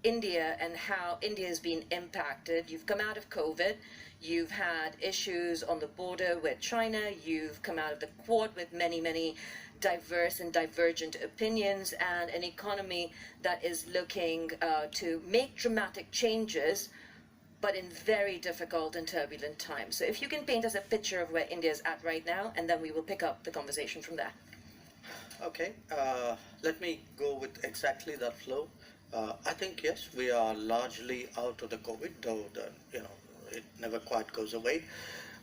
India and how India has been impacted. You've come out of COVID, you've had issues on the border with China, you've come out of the Quad with many, many diverse and divergent opinions, and an economy that is looking to make dramatic changes, but in very difficult and turbulent times. So if you can paint us a picture of where India is at right now, and then we will pick up the conversation from there. Okay, let me go with exactly that flow. I think yes, we are largely out of the COVID, though it never quite goes away.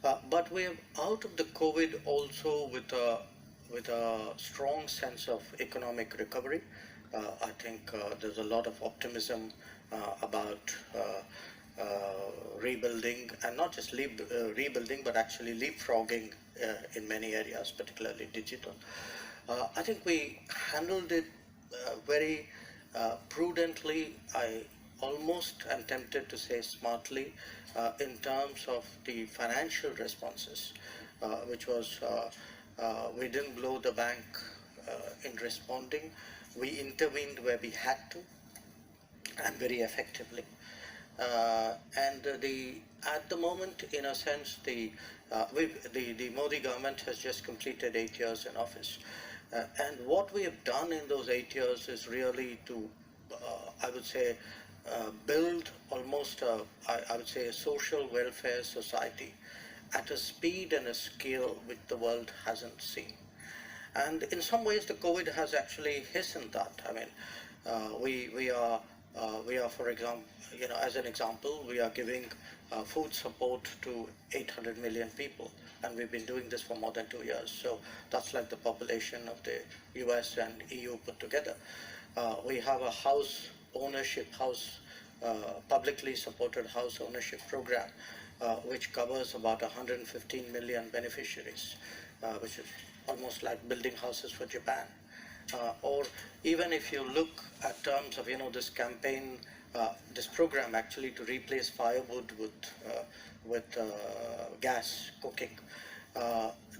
But we are out of the COVID also with a strong sense of economic recovery. I think there's a lot of optimism about rebuilding, and not just rebuilding, but actually leapfrogging in many areas, particularly digital. I think we handled it very prudently. I almost am tempted to say smartly in terms of the financial responses, which was we didn't blow the bank in responding. We intervened where we had to, and very effectively. And at the moment, in a sense, the Modi government has just completed 8 years in office. And what we have done in those 8 years is really to, I would say, build almost, I would say, a social welfare society at a speed and a scale which the world hasn't seen. And in some ways, the COVID has actually hastened that. I mean, we are, for example, as an example, we are giving food support to 800 million people, and we've been doing this for more than 2 years. So that's like the population of the US and EU put together. We have a publicly supported house ownership program, which covers about 115 million beneficiaries, which is almost like building houses for Japan. Or even if you look at terms of this campaign, this program actually to replace firewood with gas cooking,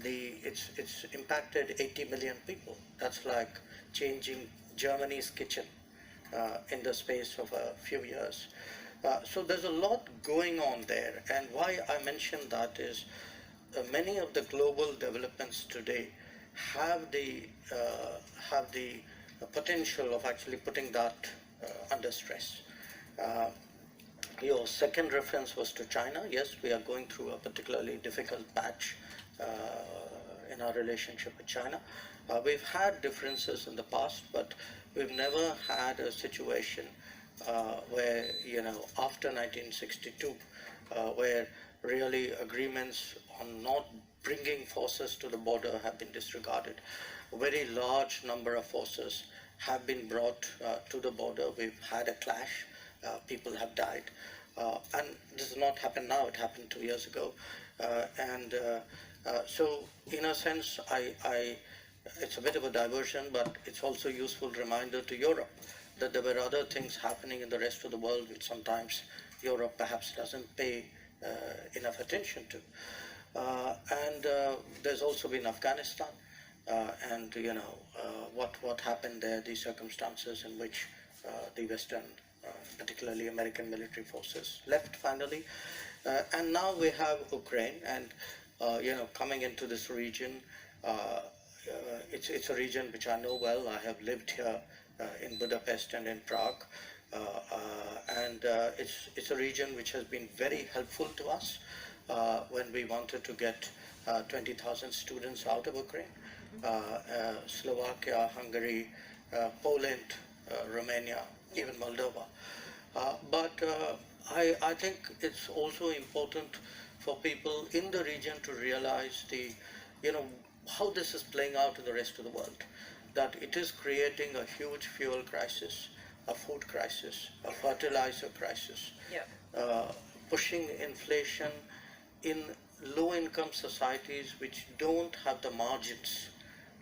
it's impacted 80 million people. That's like changing Germany's kitchen in the space of a few years. So there's a lot going on there, and why I mention that is many of the global developments today have the potential of actually putting that under stress. Your second reference was to China. Yes, we are going through a particularly difficult patch in our relationship with China. We've had differences in the past, but we've never had a situation where, after 1962, where really agreements on not bringing forces to the border have been disregarded. A very large number of forces have been brought to the border. We've had a clash. People have died. And this has not happened now. It happened 2 years ago. So in a sense, it's a bit of a diversion, but it's also a useful reminder to Europe that there were other things happening in the rest of the world which sometimes Europe perhaps doesn't pay enough attention to. And there's also been Afghanistan, and what happened there, the circumstances in which the Western, particularly American military forces left finally. And now we have Ukraine, and coming into this region, it's a region which I know well. I have lived here in Budapest and in Prague, and it's a region which has been very helpful to us when we wanted to get 20,000 students out of Ukraine. Slovakia, Hungary, Poland, Romania, even Moldova. But I think it's also important for people in the region to realize how this is playing out in the rest of the world, that it is creating a huge fuel crisis, a food crisis, a fertilizer crisis, pushing inflation in low-income societies which don't have the margins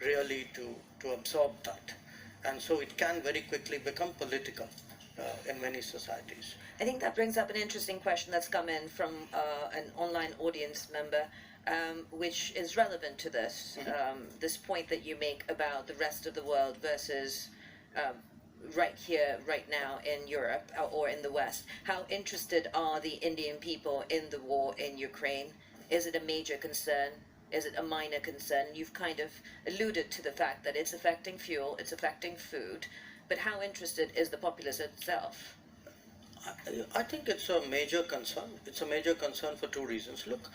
really to absorb that. And so it can very quickly become political in many societies. I think that brings up an interesting question that's come in from an online audience member, which is relevant to this, this point that you make about the rest of the world versus right here, right now in Europe or in the West. How interested are the Indian people in the war in Ukraine? Is it a major concern? Is it a minor concern? You've kind of alluded to the fact that it's affecting fuel, it's affecting food, but how interested is the populace itself? I think it's a major concern. It's a major concern for two reasons. Look,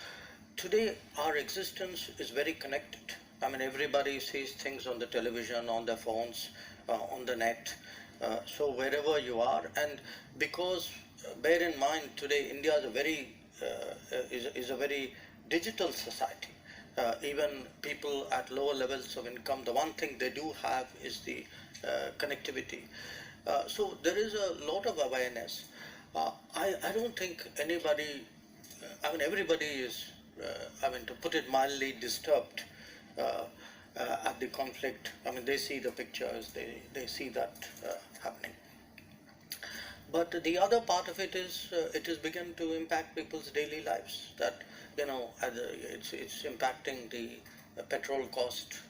today our existence is very connected. I mean, everybody sees things on the television, on their phones, on the net. So wherever you are, and because bear in mind today India is a is a very digital society. Even people at lower levels of income, the one thing they do have is the connectivity. So there is a lot of awareness. I don't think anybody, I mean, everybody is, I mean, to put it mildly, disturbed uh, at the conflict. I mean, they see the pictures, they see that happening. But the other part of it has begun to impact people's daily lives. That it's impacting the petrol cost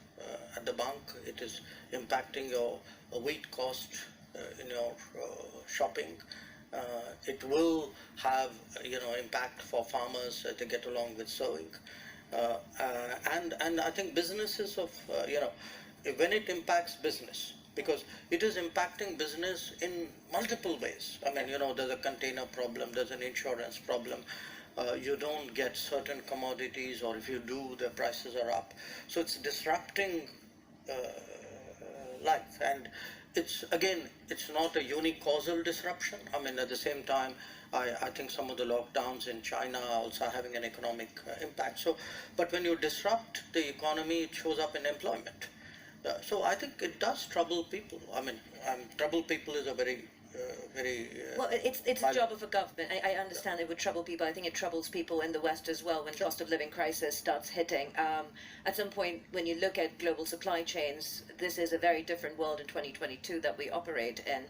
at the bunk. It is impacting your wheat cost in your shopping. It will have impact for farmers to get along with sowing, and I think businesses of when it impacts business, because it is impacting business in multiple ways. I mean, there's a container problem, there's an insurance problem. You don't get certain commodities, or if you do, the prices are up. So it's disrupting uh, life, and it's not a unique causal disruption. I mean, at the same time, I think some of the lockdowns in China are also having an economic impact. So, but when you disrupt the economy, it shows up in employment. So I think it does trouble people. I mean, trouble people is a very. Well, it's a job of a government. I understand it would trouble people. I think it troubles people in the West as well when cost of living crisis starts hitting. At some point, when you look at global supply chains, this is a very different world in 2022 that we operate in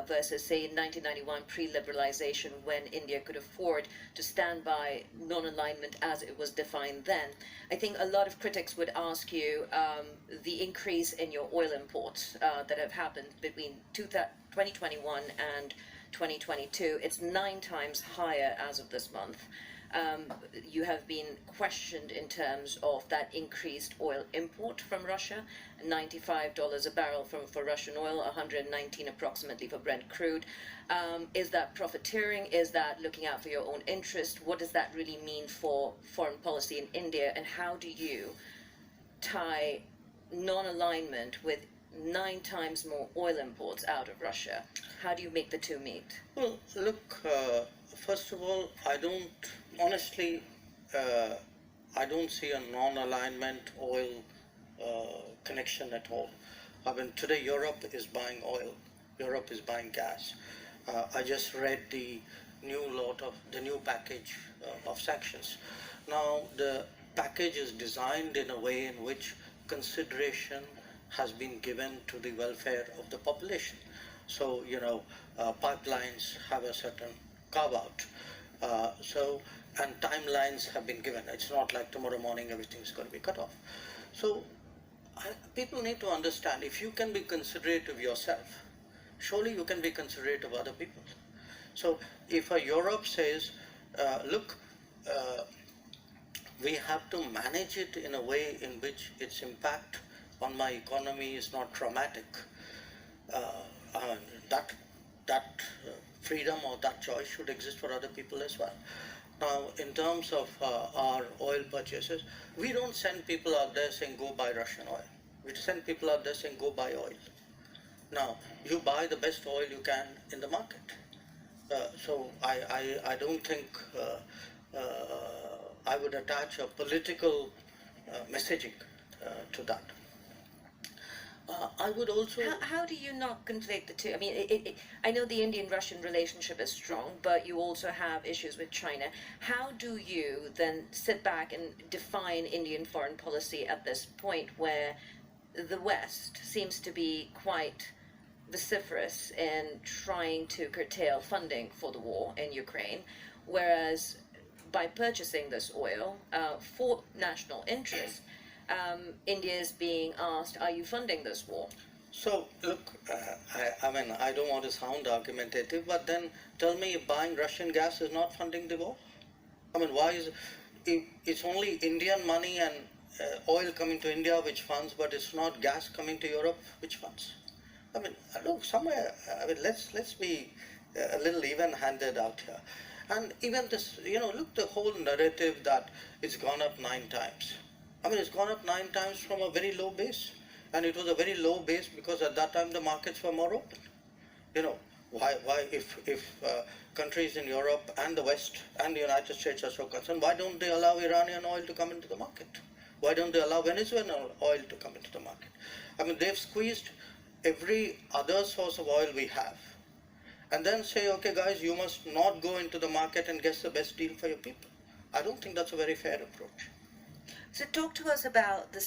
versus, say, in 1991 pre-liberalization, when India could afford to stand by non-alignment as it was defined then. I think a lot of critics would ask you the increase in your oil imports that have happened between 2021 and 2022, it's 9 times higher as of this month. You have been questioned in terms of that increased oil import from Russia, $95 a barrel for Russian oil, 119 approximately for Brent crude. Is that profiteering? Is that looking out for your own interest? What does that really mean for foreign policy in India? And how do you tie non-alignment with 9 times more oil imports out of Russia? How do you make the two meet? Well, look, first of all, honestly, uh, I don't see a non-alignment oil connection at all. I mean, today Europe is buying oil, Europe is buying gas. I just read the new package of sanctions. Now, the package is designed in a way in which consideration has been given to the welfare of the population. So, pipelines have a certain carve out. And timelines have been given. It's not like tomorrow morning everything's going to be cut off. So, people need to understand, if you can be considerate of yourself, surely you can be considerate of other people. So, if a Europe says, look, we have to manage it in a way in which its impact on my economy is not traumatic, uh, uh, that freedom or that choice should exist for other people as well. Now, in terms of our oil purchases, we don't send people out there saying go buy Russian oil. We send people out there saying go buy oil. Now, you buy the best oil you can in the market. So I don't think I would attach a political messaging to that. I would also. How do you not conflate the two? I mean, I know the Indian-Russian relationship is strong, but you also have issues with China. How do you then sit back and define Indian foreign policy at this point where the West seems to be quite vociferous in trying to curtail funding for the war in Ukraine, whereas by purchasing this oil for national interest, India is being asked, are you funding this war? So, look, I mean, I don't want to sound argumentative, but then tell me if buying Russian gas is not funding the war? I mean, why is it's only Indian money and oil coming to India which funds, but it's not gas coming to Europe which funds? I mean, look, somewhere, I mean, let's be a little even-handed out here. And even this, look, the whole narrative that it's gone up 9 times. I mean, it's gone up 9 times from a very low base. And it was a very low base because at that time the markets were more open. You know, why if countries in Europe and the West and the United States are so concerned, why don't they allow Iranian oil to come into the market? Why don't they allow Venezuelan oil to come into the market? I mean, they've squeezed every other source of oil we have, and then say, okay, guys, you must not go into the market and get the best deal for your people. I don't think that's a very fair approach. So talk to us about the